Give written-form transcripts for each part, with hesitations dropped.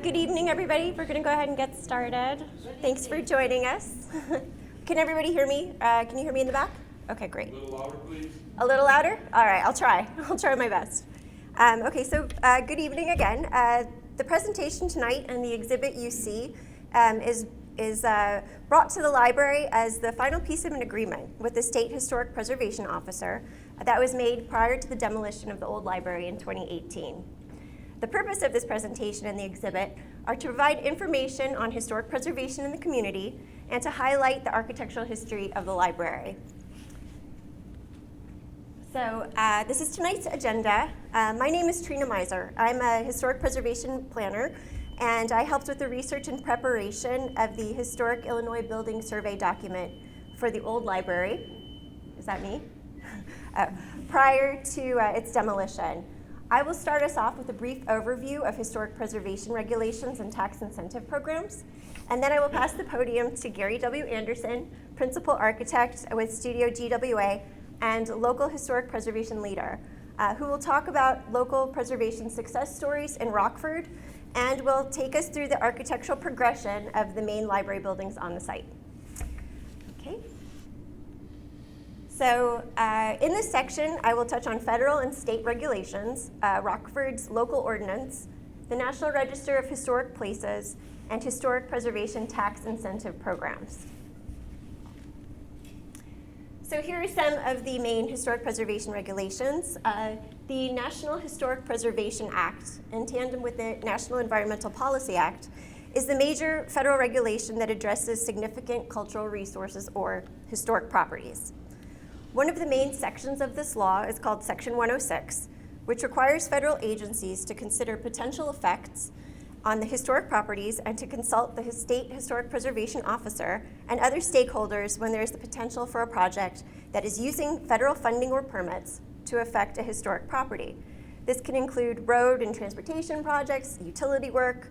Good evening, everybody. We're going to go ahead and get started. Thanks for joining us. Can everybody hear me? Can you hear me in the back? Okay, great. A little louder, please. A little louder? All right, I'll try. I'll try my best. Good evening again. The presentation tonight and the exhibit you see is brought to the library as the final piece of an agreement with the State Historic Preservation Officer that was made prior to the demolition of the old library in 2018. The purpose of this presentation and the exhibit are to provide information on historic preservation in the community and to highlight the architectural history of the library. So this is tonight's agenda. My name is Trina Miser. I'm a historic preservation planner, and I helped with the research and preparation of the Historic Illinois Building Survey document for the old library. Is that me? Prior to its demolition. I will start us off with a brief overview of historic preservation regulations and tax incentive programs, and then I will pass the podium to Gary W. Anderson, Principal Architect with Studio GWA and local historic preservation leader, who will talk about local preservation success stories in Rockford and will take us through the architectural progression of the main library buildings on the site. Okay. So in this section, I will touch on federal and state regulations, Rockford's local ordinance, the National Register of Historic Places, and historic preservation tax incentive programs. So here are some of the main historic preservation regulations. The National Historic Preservation Act, in tandem with the National Environmental Policy Act, is the major federal regulation that addresses significant cultural resources or historic properties. One of the main sections of this law is called Section 106, which requires federal agencies to consider potential effects on the historic properties and to consult the State Historic Preservation Officer and other stakeholders when there is the potential for a project that is using federal funding or permits to affect a historic property. This can include road and transportation projects, utility work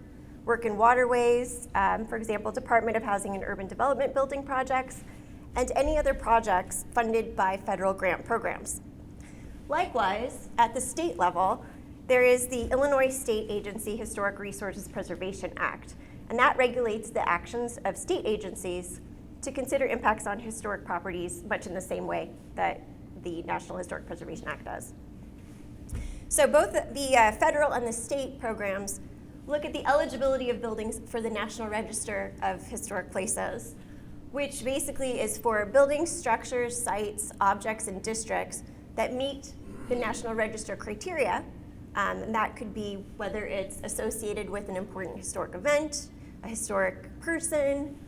in waterways, for example, Department of Housing and Urban Development building projects, and any other projects funded by federal grant programs. Likewise, at the state level, there is the Illinois State Agency Historic Resources Preservation Act, and that regulates the actions of state agencies to consider impacts on historic properties, much in the same way that the National Historic Preservation Act does. So both the federal and the state programs look at the eligibility of buildings for the National Register of Historic Places, which basically is for buildings, structures, sites, objects, and districts that meet the National Register criteria. And that could be whether it's associated with an important historic event, a historic person,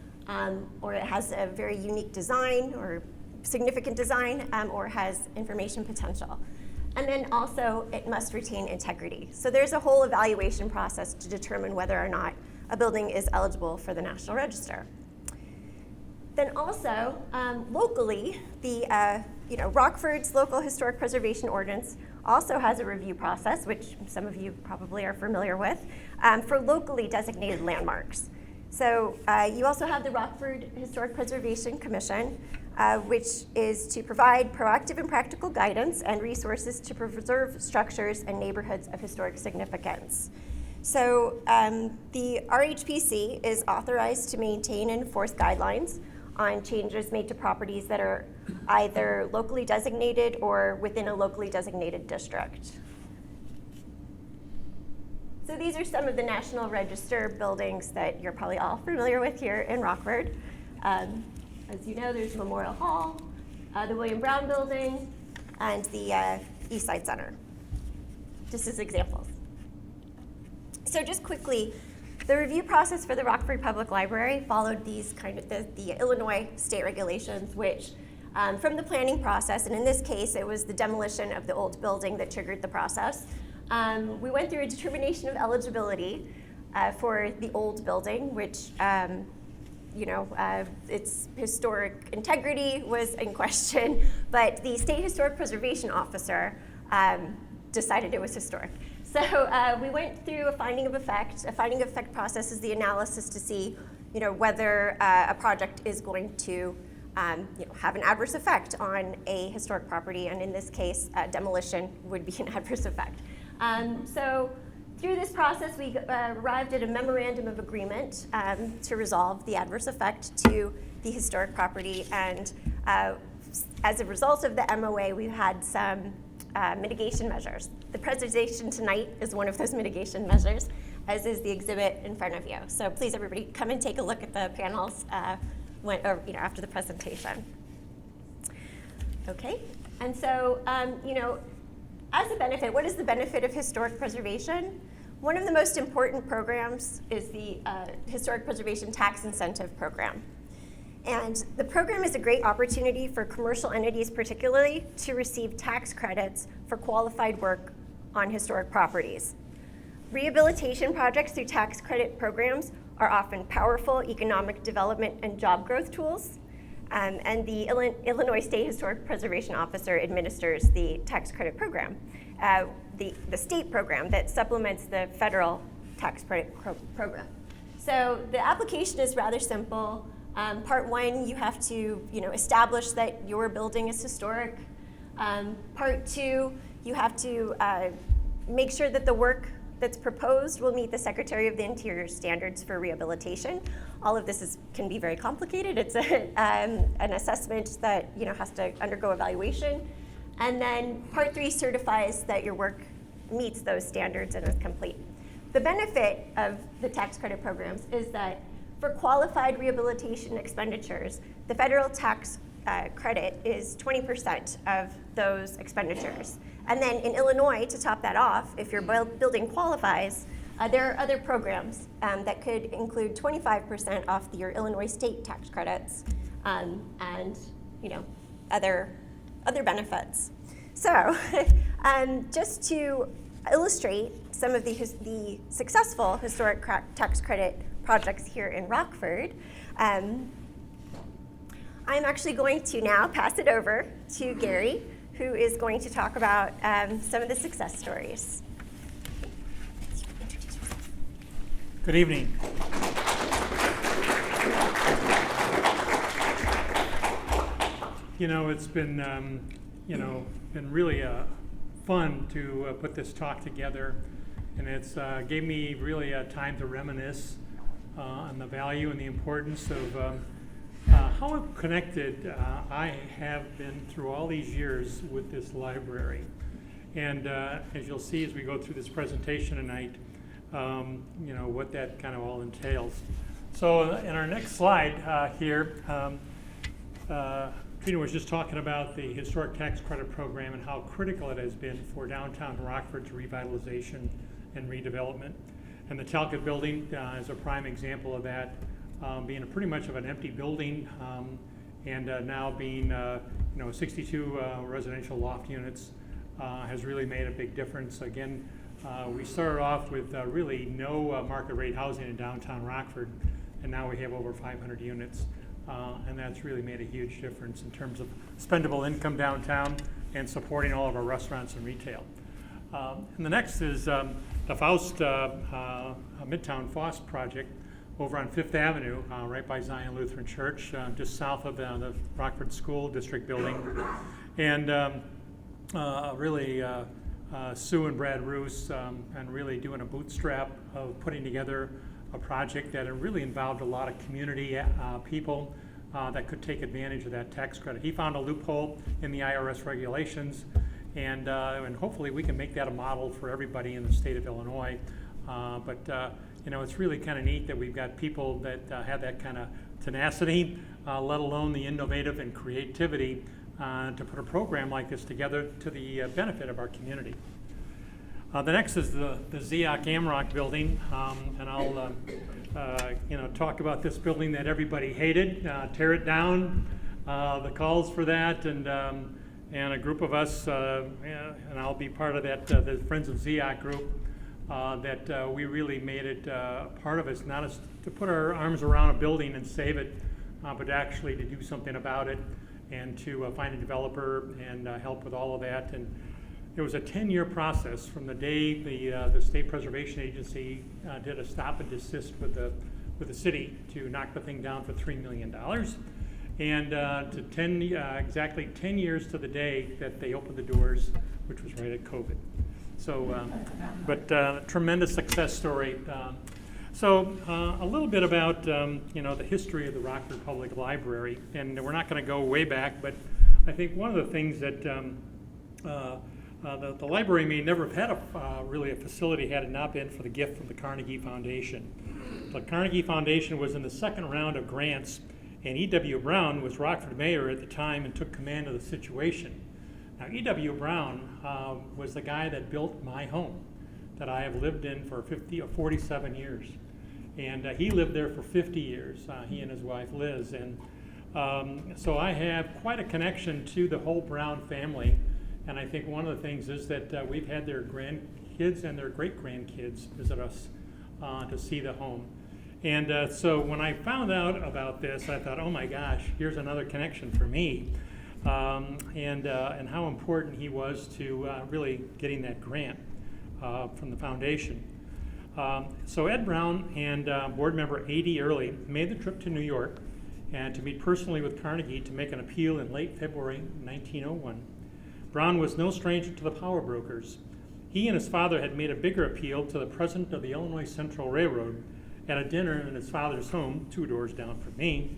or it has a very unique design or significant design, or has information potential. And then also it must retain integrity. So there's a whole evaluation process to determine whether or not a building is eligible for the National Register. Then also, locally, the Rockford's local historic preservation ordinance also has a review process, which some of you probably are familiar with, for locally designated landmarks. So you also have the Rockford Historic Preservation Commission, which is to provide proactive and practical guidance and resources to preserve structures and neighborhoods of historic significance. So the RHPC is authorized to maintain and enforce guidelines on changes made to properties that are either locally designated or within a locally designated district. So these are some of the National Register buildings that you're probably all familiar with here in Rockford. As you know, there's Memorial Hall, the William Brown Building, and the East Side Center, just as examples. So just quickly, the review process for the Rockford Public Library followed these the Illinois state regulations, which from the planning process, and in this case, it was the demolition of the old building that triggered the process. We went through a determination of eligibility for the old building, which its historic integrity was in question, but the State Historic Preservation Officer decided it was historic. So we went through a finding of effect. A finding of effect process is the analysis to see, whether a project is going to, have an adverse effect on a historic property, and in this case, demolition would be an adverse effect. So Through this process, we arrived at a memorandum of agreement to resolve the adverse effect to the historic property, and as a result of the MOA, we've had some mitigation measures. The presentation tonight is one of those mitigation measures, as is the exhibit in front of you. So please, everybody, come and take a look at the panels after the presentation. Okay, and so as a benefit, what is the benefit of historic preservation? One of the most important programs is the Historic Preservation Tax Incentive Program. And the program is a great opportunity for commercial entities particularly to receive tax credits for qualified work on historic properties. Rehabilitation projects through tax credit programs are often powerful economic development and job growth tools. And the Illinois State Historic Preservation Officer administers the tax credit program, the state program that supplements the federal tax credit program. So the application is rather simple. Part one, you have to establish that your building is historic. Part two, you have to make sure that the work that's proposed will meet the Secretary of the Interior standards for rehabilitation. All of this can be very complicated. It's an assessment that has to undergo evaluation. And then part three certifies that your work meets those standards and is complete. The benefit of the tax credit programs is that for qualified rehabilitation expenditures, the federal tax credit is 20% of those expenditures. And then in Illinois, to top that off, if your building qualifies, there are other programs that could include 25% off your Illinois state tax credits and other benefits. So just to illustrate some of the successful historic tax credit projects here in Rockford, I'm actually going to now pass it over to Gary, who is going to talk about some of the success stories. Good evening. It's been been really fun to put this talk together, and it's gave me really time to reminisce on the value and the importance of how connected I have been through all these years with this library. And as you'll see as we go through this presentation tonight, what that kind of all entails. So in our next slide here, Trina was just talking about the Historic Tax Credit Program and how critical it has been for downtown Rockford's revitalization and redevelopment. And the Talcott building is a prime example of that, being pretty much of an empty building, and now being 62 residential loft units has really made a big difference. Again, we started off with really no market rate housing in downtown Rockford, and now we have over 500 units. And that's really made a huge difference in terms of spendable income downtown and supporting all of our restaurants and retail. And the next is the Faust Midtown Faust project over on 5th Avenue, right by Zion Lutheran Church, just south of the Rockford School District building. And really Sue and Brad Roos and really doing a bootstrap of putting together a project that really involved a lot of community people that could take advantage of that tax credit. He found a loophole in the IRS regulations, and hopefully we can make that a model for everybody in the state of Illinois. But it's really kind of neat that we've got people that have that kind of tenacity, let alone the innovative and creativity to put a program like this together to the benefit of our community. The next is the ZIAC Amrock building, and I'll talk about this building that everybody hated, tear it down, the calls for that, and a group of us, and I'll be part of that, the Friends of ZIAC group, that we really made it part of us, not as to put our arms around a building and save it, but actually to do something about it and to find a developer and help with all of that. And it was a 10-year process from the day the State Preservation Agency did a stop and desist with the city to knock the thing down for $3 million, and to exactly 10 years to the day that they opened the doors, which was right at COVID. But tremendous success story. A little bit about the history of the Rockford Public Library, and we're not going to go way back, but I think one of the things that the library may never have had really a facility had it not been for the gift from the Carnegie Foundation. The Carnegie Foundation was in the second round of grants, and E.W. Brown was Rockford mayor at the time and took command of the situation. Now, E.W. Brown was the guy that built my home that I have lived in for 47 years. And he lived there for 50 years, he and his wife Liz. And so I have quite a connection to the whole Brown family. And I think one of the things is that we've had their grandkids and their great-grandkids visit us to see the home. And so when I found out about this, I thought, oh my gosh, here's another connection for me. And how important he was to really getting that grant from the foundation. So Ed Brown and board member A.D. Early made the trip to New York and to meet personally with Carnegie to make an appeal in late February 1901. Brown was no stranger to the power brokers. He and his father had made a bigger appeal to the president of the Illinois Central Railroad at a dinner in his father's home, 2 doors down from me,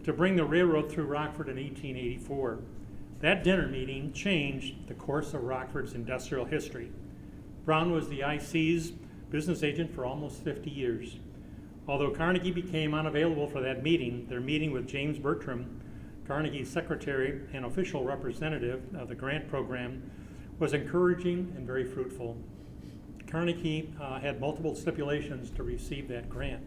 to bring the railroad through Rockford in 1884. That dinner meeting changed the course of Rockford's industrial history. Brown was the IC's business agent for almost 50 years. Although Carnegie became unavailable for that meeting, their meeting with James Bertram, Carnegie's secretary and official representative of the grant program, was encouraging and very fruitful. Carnegie had multiple stipulations to receive that grant.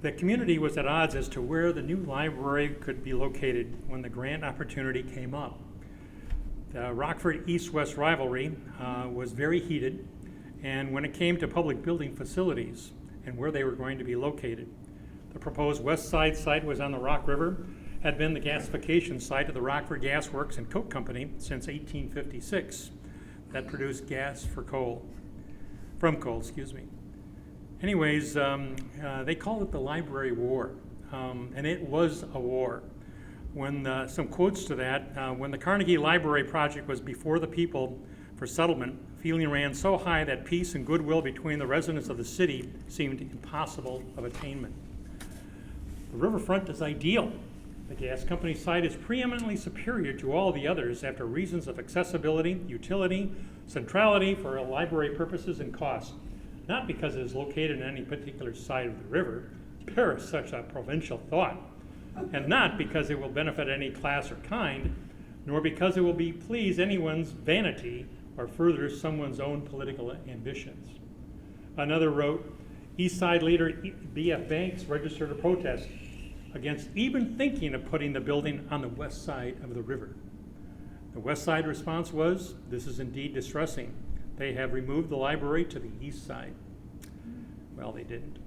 The community was at odds as to where the new library could be located when the grant opportunity came up. The Rockford East-West rivalry was very heated, and when it came to public building facilities and where they were going to be located, the proposed west side site was on the Rock River, had been the gasification site of the Rockford Gas Works and Coke Company since 1856. That produced gas from coal. Anyways, they called it the Library War, and it was a war. When some quotes to that, when the Carnegie Library project was before the people for settlement, feeling ran so high that peace and goodwill between the residents of the city seemed impossible of attainment. The riverfront is ideal. The gas company site is preeminently superior to all the others after reasons of accessibility, utility, centrality for library purposes, and cost. Not because it is located on any particular side of the river, bear such a provincial thought, and not because it will benefit any class or kind, nor because it will please anyone's vanity or further someone's own political ambitions. Another wrote, East Side leader B.F. Banks registered a protest against even thinking of putting the building on the west side of the river. The west side response was, this is indeed distressing. They have removed the library to the east side. Well, they didn't.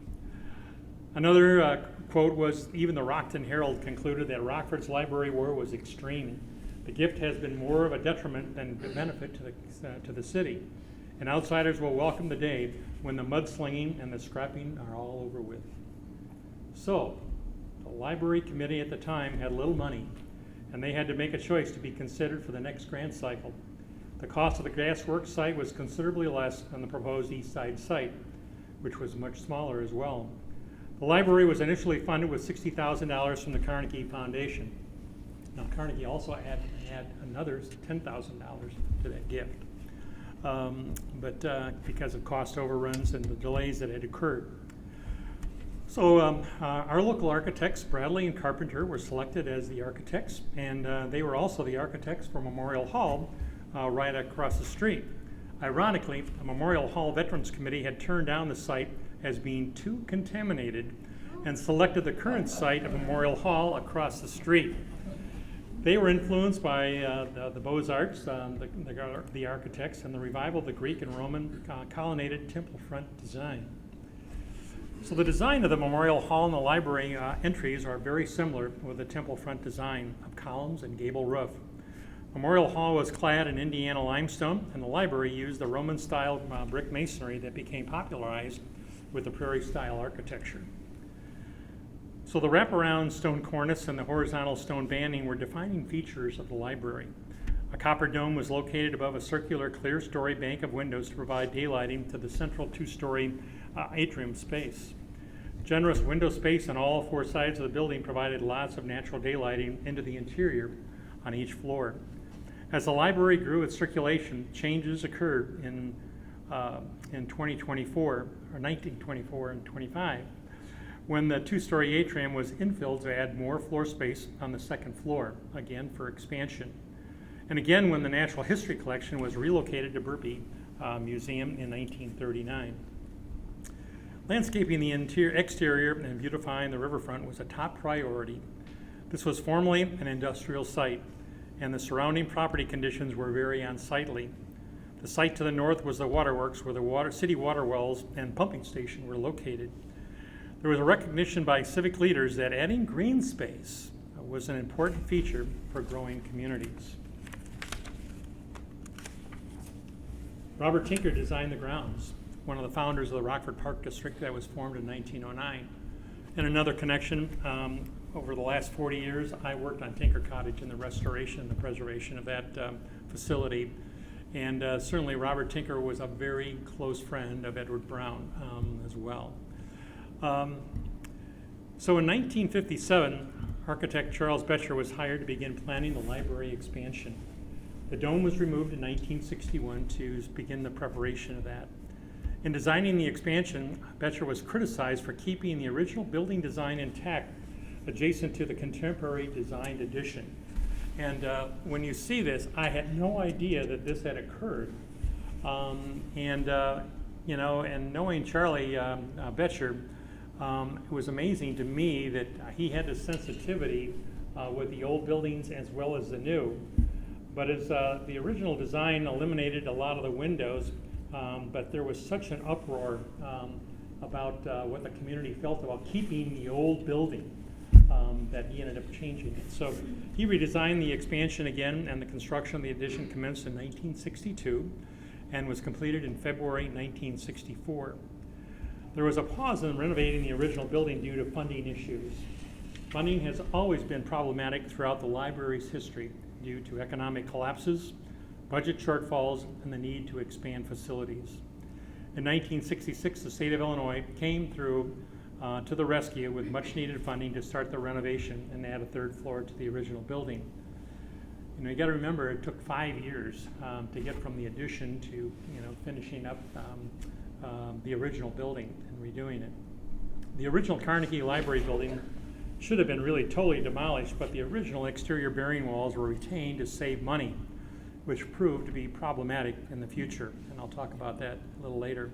Another quote was, even the Rockton Herald concluded that Rockford's library war was extreme. The gift has been more of a detriment than a benefit to the city, and outsiders will welcome the day when the mudslinging and the scrapping are all over with. So, the library committee at the time had little money, and they had to make a choice to be considered for the next grant cycle. The cost of the gasworks site was considerably less than the proposed east side site, which was much smaller as well. The library was initially funded with $60,000 from the Carnegie Foundation. Now, Carnegie also had another $10,000 to that gift, but because of cost overruns and the delays that had occurred. So our local architects, Bradley and Carpenter, were selected as the architects, and they were also the architects for Memorial Hall right across the street. Ironically, the Memorial Hall Veterans Committee had turned down the site as being too contaminated and selected the current site of Memorial Hall across the street. They were influenced by the Beaux-Arts, the architects, and the revival of the Greek and Roman colonnaded temple front design. So the design of the Memorial Hall and the library entries are very similar with the temple front design of columns and gable roof. Memorial Hall was clad in Indiana limestone, and the library used the Roman-style brick masonry that became popularized with the Prairie-style architecture. So the wraparound stone cornice and the horizontal stone banding were defining features of the library. A copper dome was located above a circular clear-story bank of windows to provide daylighting to the central two-story atrium space. Generous window space on all four sides of the building provided lots of natural daylighting into the interior on each floor. As the library grew its circulation, changes occurred in 2024, or 1924 and 25, when the two-story atrium was infilled to add more floor space on the second floor, again for expansion. And again when the Natural History Collection was relocated to Burpee Museum in 1939. Landscaping the exterior and beautifying the riverfront was a top priority. This was formerly an industrial site, and the surrounding property conditions were very unsightly. The site to the north was the waterworks where the city water wells and pumping station were located. There was a recognition by civic leaders that adding green space was an important feature for growing communities. Robert Tinker designed the grounds, one of the founders of the Rockford Park District that was formed in 1909. And another connection, over the last 40 years, I worked on Tinker Cottage and the restoration and the preservation of that facility. And certainly Robert Tinker was a very close friend of Edward Brown as well. So in 1957, architect Charles Betcher was hired to begin planning the library expansion. The dome was removed in 1961 to begin the preparation of that. In designing the expansion, Betcher was criticized for keeping the original building design intact adjacent to the contemporary designed addition. And when you see this, I had no idea that this had occurred. And knowing Charlie Betcher, it was amazing to me that he had the sensitivity with the old buildings as well as the new. But as the original design eliminated a lot of the windows, but there was such an uproar about what the community felt about keeping the old building that he ended up changing it. So he redesigned the expansion again, and the construction of the addition commenced in 1962 and was completed in February 1964. There was a pause in renovating the original building due to funding issues. Funding has always been problematic throughout the library's history due to economic collapses, budget shortfalls, and the need to expand facilities. In 1966, the state of Illinois came through to the rescue with much needed funding to start the renovation and add a third floor to the original building. You know, you got to remember it took 5 years to get from the addition to finishing up the original building and redoing it. The original Carnegie Library building should have been really totally demolished, but the original exterior bearing walls were retained to save money, which proved to be problematic in the future, and I'll talk about that a little later.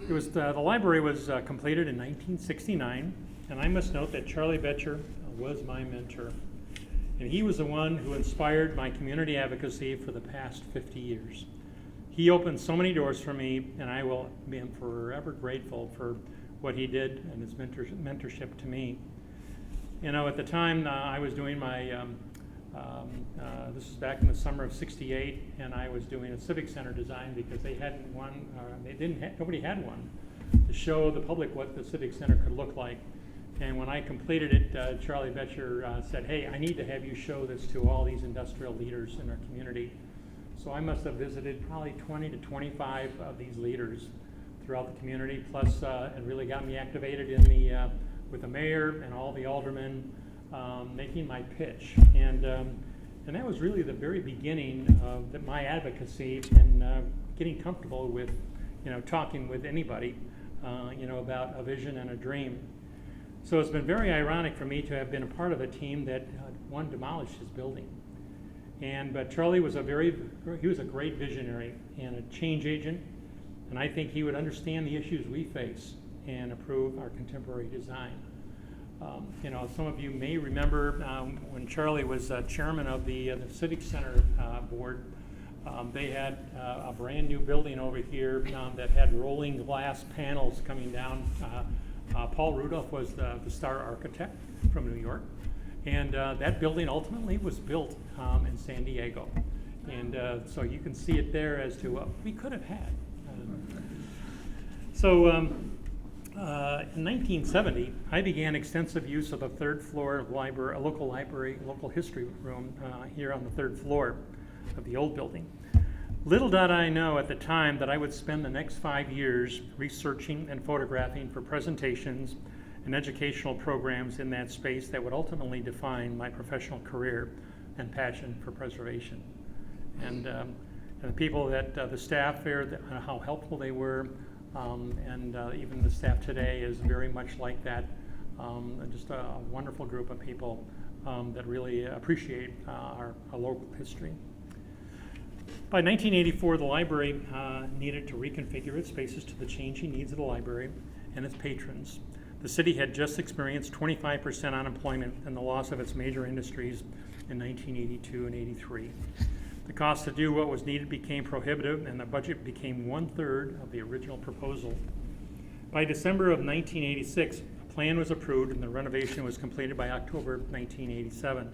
It was the library was completed in 1969, and I must note that Charlie Betcher was my mentor, and he was the one who inspired my community advocacy for the past 50 years. He opened so many doors for me, and I will be forever grateful for what he did and his mentorship to me. You know, at the time I was doing my, this was back in the summer of '68, and I was doing a civic center design because they hadn't one, nobody had one to show the public what the civic center could look like. And when I completed it, Charlie Betcher said, "Hey, I need to have you show this to all these industrial leaders in our community." So I must have visited probably 20 to 25 of these leaders throughout the community, plus it really got me activated in the with the mayor and all the aldermen making my pitch, and that was really the very beginning of my advocacy and getting comfortable with talking with anybody about a vision and a dream. So it's been very ironic for me to have been a part of a team that one demolished his building, but Charlie was he was a great visionary and a change agent. And I think he would understand the issues we face and approve our contemporary design. Some of you may remember when Charlie was chairman of the Civic Center board, they had a brand new building over here that had rolling glass panels coming down. Paul Rudolph was the star architect from New York. And that building ultimately was built in San Diego. And so you can see it there as to what we could have had. So In 1970, I began extensive use of the third floor of library, a local history room here on the third floor of the old building. Little did I know at the time that I would spend the next 5 years researching and photographing for presentations and educational programs in that space that would ultimately define my professional career and passion for preservation. And the people the staff there, how helpful they were, and even the staff today is very much like that. Just a wonderful group of people that really appreciate our local history. By 1984, the library needed to reconfigure its spaces to the changing needs of the library and its patrons. The city had just experienced 25% unemployment and the loss of its major industries in 1982 and 83. The cost to do what was needed became prohibitive, and the budget became 1/3 of the original proposal. By December of 1986, a plan was approved and the renovation was completed by October 1987.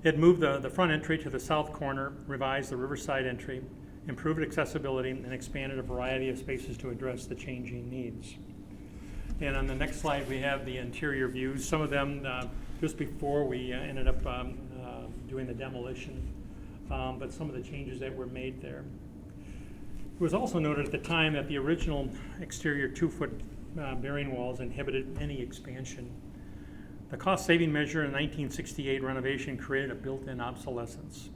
It moved the front entry to the south corner, revised the riverside entry, improved accessibility, and expanded a variety of spaces to address the changing needs. And on the next slide, we have the interior views. Some of them just before we ended up doing the demolition, but some of the changes that were made there. It was also noted at the time that the original exterior 2-foot bearing walls inhibited any expansion. The cost-saving measure in the 1968 renovation created a built-in obsolescence.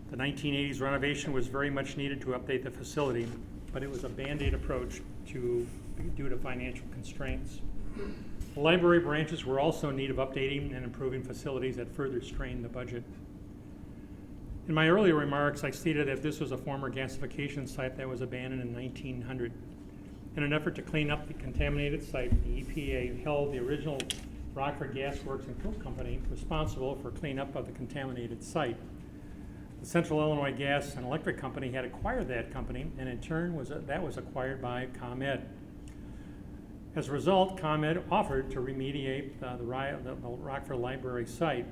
The 1980s renovation was very much needed to update the facility, but it was a Band-Aid approach due to financial constraints. The library branches were also in need of updating and improving facilities that further strained the budget. In my earlier remarks, I stated that this was a former gasification site that was abandoned in 1900. In an effort to clean up the contaminated site, the EPA held the original Rockford Gas Works and Coke Company responsible for cleanup of the contaminated site. The Central Illinois Gas and Electric Company had acquired that company, and in turn that was acquired by ComEd. As a result, ComEd offered to remediate the Rockford Library site.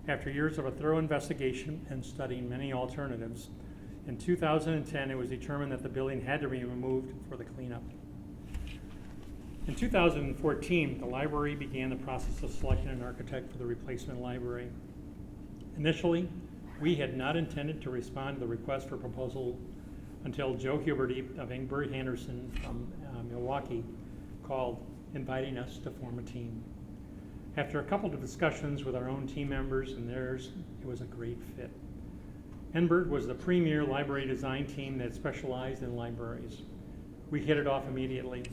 After years of a thorough investigation and studying many alternatives, in 2010 it was determined that the building had to be removed for the cleanup. In 2014, the library began the process of selecting an architect for the replacement library. Initially, we had not intended to respond to the request for proposal until Joe Huberty of Ingberg Henderson from Milwaukee called, inviting us to form a team. After a couple of discussions with our own team members and theirs, it was a great fit. Ingberg was the premier library design team that specialized in libraries. We hit it off immediately.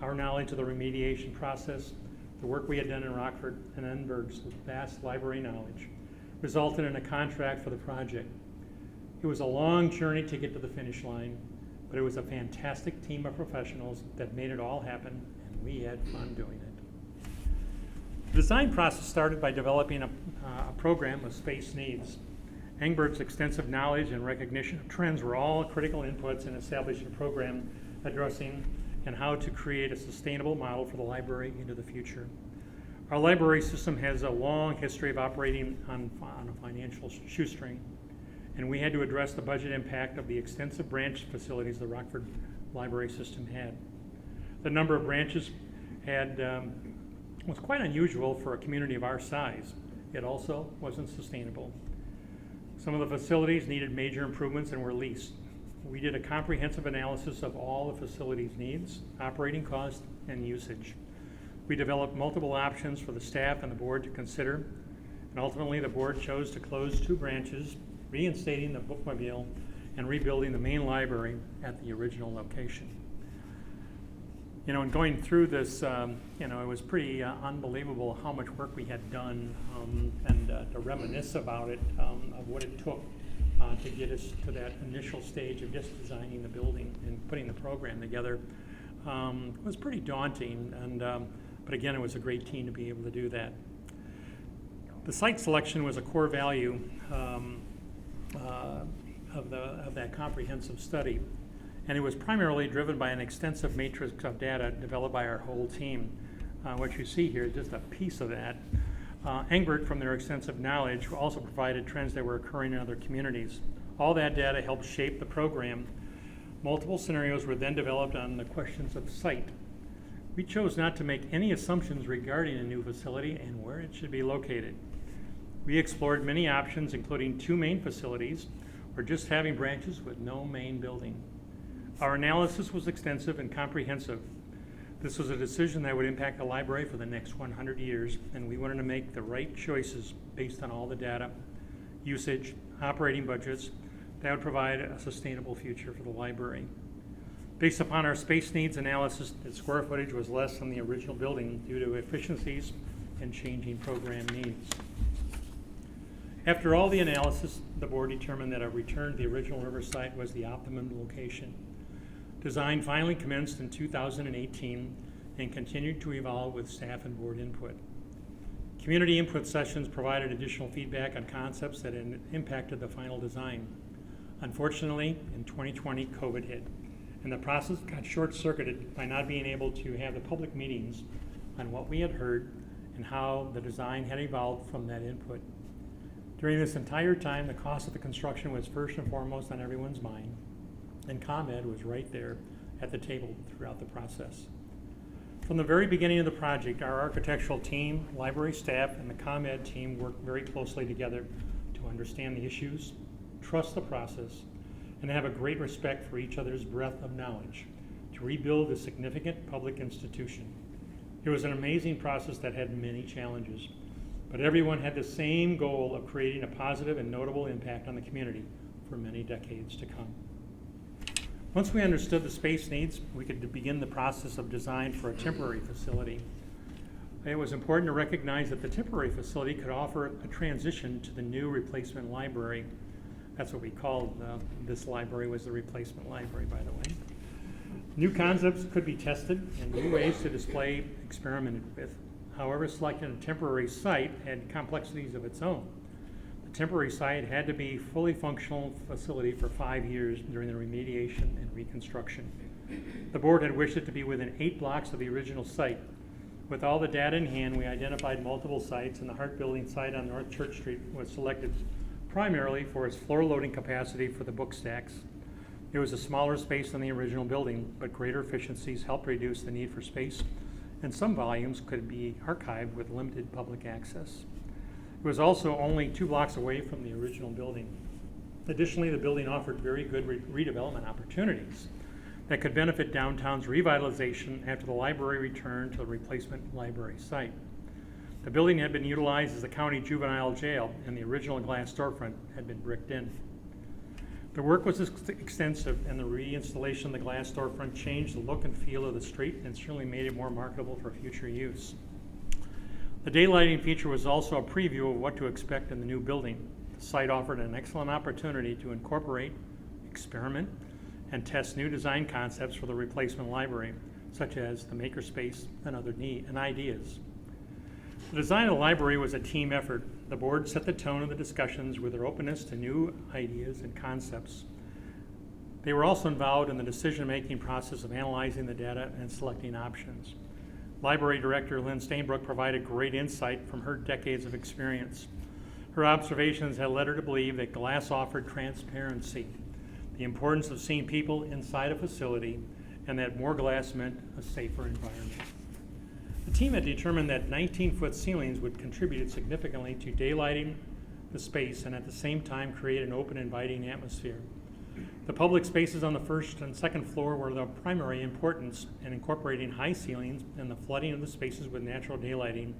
Our knowledge of the remediation process, the work we had done in Rockford, and Ingberg's vast library knowledge resulted in a contract for the project. It was a long journey to get to the finish line, but it was a fantastic team of professionals that made it all happen, and we had fun doing it. The design process started by developing a program of space needs. Ingberg's extensive knowledge and recognition of trends were all critical inputs in establishing a program addressing and how to create a sustainable model for the library into the future. Our library system has a long history of operating on a financial shoestring, and we had to address the budget impact of the extensive branch facilities the Rockford library system had. The number of branches was quite unusual for a community of our size. It also wasn't sustainable. Some of the facilities needed major improvements and were leased. We did a comprehensive analysis of all the facilities' needs, operating costs, and usage. We developed multiple options for the staff and the board to consider, and ultimately the board chose to close 2 branches, reinstating the bookmobile and rebuilding the main library at the original location. You know, in going through this, it was pretty unbelievable how much work we had done, and to reminisce about it, of what it took to get us to that initial stage of just designing the building and putting the program together. Was pretty daunting, but again, it was a great team to be able to do that. The site selection was a core value of that comprehensive study, and it was primarily driven by an extensive matrix of data developed by our whole team. What you see here is just a piece of that. Ingberg, from their extensive knowledge, also provided trends that were occurring in other communities. All that data helped shape the program. Multiple scenarios were then developed on the questions of site. We chose not to make any assumptions regarding a new facility and where it should be located. We explored many options, including 2 main facilities, or just having branches with no main building. Our analysis was extensive and comprehensive. This was a decision that would impact the library for the next 100 years, and we wanted to make the right choices based on all the data, usage, operating budgets that would provide a sustainable future for the library. Based upon our space needs analysis, the square footage was less than the original building due to efficiencies and changing program needs. After all the analysis, the board determined that a return to the original river site was the optimum location. Design finally commenced in 2018 and continued to evolve with staff and board input. Community input sessions provided additional feedback on concepts that impacted the final design. Unfortunately, in 2020, COVID hit, and the process got short-circuited by not being able to have the public meetings on what we had heard and how the design had evolved from that input. During this entire time, the cost of the construction was first and foremost on everyone's mind, and ComEd was right there at the table throughout the process. From the very beginning of the project, our architectural team, library staff, and the ComEd team worked very closely together to understand the issues, trust the process, and have a great respect for each other's breadth of knowledge to rebuild a significant public institution. It was an amazing process that had many challenges, but everyone had the same goal of creating a positive and notable impact on the community for many decades to come. Once we understood the space needs, we could begin the process of design for a temporary facility. It was important to recognize that the temporary facility could offer a transition to the new replacement library. That's what we called this library, was the replacement library, by the way. New concepts could be tested and new ways to display experimented with. However, selecting a temporary site had complexities of its own. The temporary site had to be a fully functional facility for 5 years during the remediation and reconstruction. The board had wished it to be within 8 blocks of the original site. With all the data in hand, we identified multiple sites, and the Hart Building site on North Church Street was selected primarily for its floor loading capacity for the book stacks. It was a smaller space than the original building, but greater efficiencies helped reduce the need for space, and some volumes could be archived with limited public access. It was also only 2 blocks away from the original building. Additionally, the building offered very good redevelopment opportunities that could benefit downtown's revitalization after the library returned to the replacement library site. The building had been utilized as a county juvenile jail, and the original glass storefront had been bricked in. The work was extensive, and the reinstallation of the glass storefront changed the look and feel of the street and certainly made it more marketable for future use. The daylighting feature was also a preview of what to expect in the new building. The site offered an excellent opportunity to incorporate, experiment, and test new design concepts for the replacement library, such as the makerspace and other ideas. The design of the library was a team effort. The board set the tone of the discussions with their openness to new ideas and concepts. They were also involved in the decision-making process of analyzing the data and selecting options. Library Director Lynn Stainbrook provided great insight from her decades of experience. Her observations had led her to believe that glass offered transparency, the importance of seeing people inside a facility, and that more glass meant a safer environment. The team had determined that 19-foot ceilings would contribute significantly to daylighting the space and at the same time create an open, inviting atmosphere. The public spaces on the first and second floor were of primary importance, and incorporating high ceilings and the flooding of the spaces with natural daylighting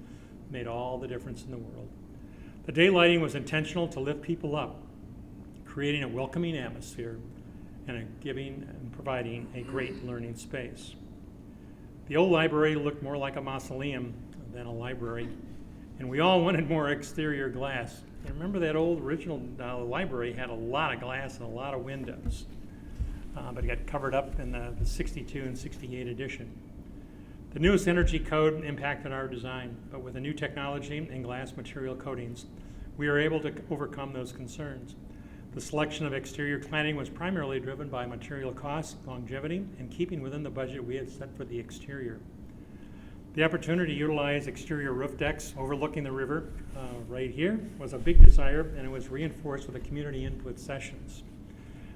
made all the difference in the world. The daylighting was intentional to lift people up, creating a welcoming atmosphere and giving and providing a great learning space. The old library looked more like a mausoleum than a library, and we all wanted more exterior glass. And remember, that old original library had a lot of glass and a lot of windows, but it got covered up in the 62 and 68 edition. The newest energy code impacted our design, but with the new technology and glass material coatings, we were able to overcome those concerns. The selection of exterior cladding was primarily driven by material costs, longevity, and keeping within the budget we had set for the exterior. The opportunity to utilize exterior roof decks overlooking the river right here was a big desire, and it was reinforced with the community input sessions.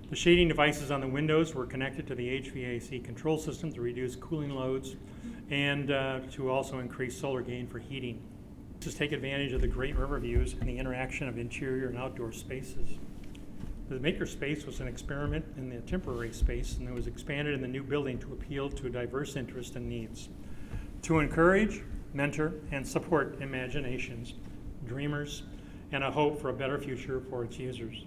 The shading devices on the windows were connected to the HVAC control system to reduce cooling loads and to also increase solar gain for heating. Just take advantage of the great river views and the interaction of interior and outdoor spaces. The maker space was an experiment in the temporary space, and it was expanded in the new building to appeal to diverse interests and needs, to encourage, mentor, and support imaginations, dreamers, and a hope for a better future for its users.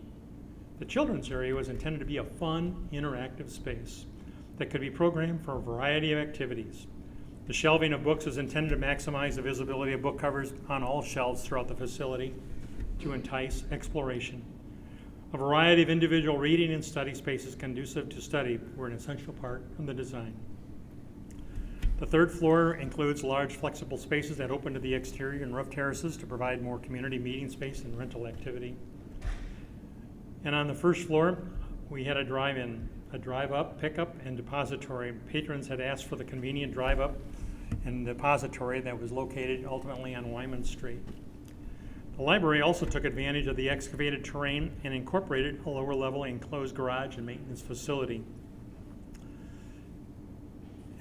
The children's area was intended to be a fun, interactive space that could be programmed for a variety of activities. The shelving of books is intended to maximize the visibility of book covers on all shelves throughout the facility to entice exploration. A variety of individual reading and study spaces conducive to study were an essential part of the design. The third floor includes large flexible spaces that open to the exterior and roof terraces to provide more community meeting space and rental activity. And on the first floor, we had a drive-in, a drive-up, pickup, and depository. Patrons had asked for the convenient drive-up and depository that was located ultimately on Wyman Street. The library also took advantage of the excavated terrain and incorporated a lower-level enclosed garage and maintenance facility.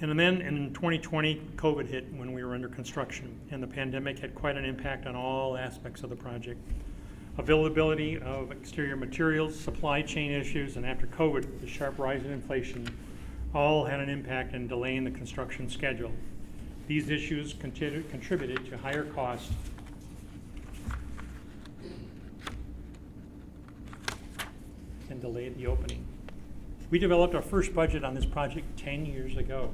And then in 2020, COVID hit when we were under construction, and the pandemic had quite an impact on all aspects of the project. Availability of exterior materials, supply chain issues, and after COVID, the sharp rise in inflation all had an impact in delaying the construction schedule. These issues contributed to higher costs and delayed the opening. We developed our first budget on this project 10 years ago.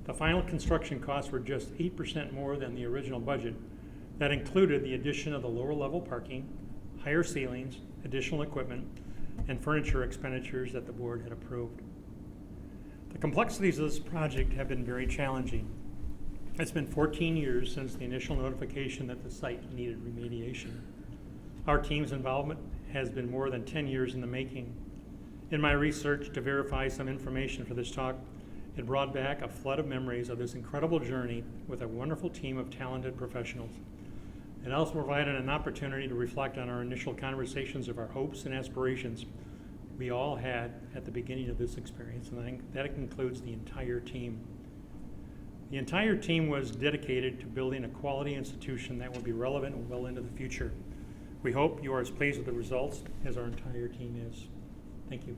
The final construction costs were just 8% more than the original budget. That included the addition of the lower level parking, higher ceilings, additional equipment, and furniture expenditures that the board had approved. The complexities of this project have been very challenging. It's been 14 years since the initial notification that the site needed remediation. Our team's involvement has been more than 10 years in the making. In my research to verify some information for this talk, it brought back a flood of memories of this incredible journey with a wonderful team of talented professionals. It also provided an opportunity to reflect on our initial conversations of our hopes and aspirations we all had at the beginning of this experience, and I think that includes the entire team. The entire team was dedicated to building a quality institution that will be relevant well into the future. We hope you are as pleased with the results as our entire team is. Thank you.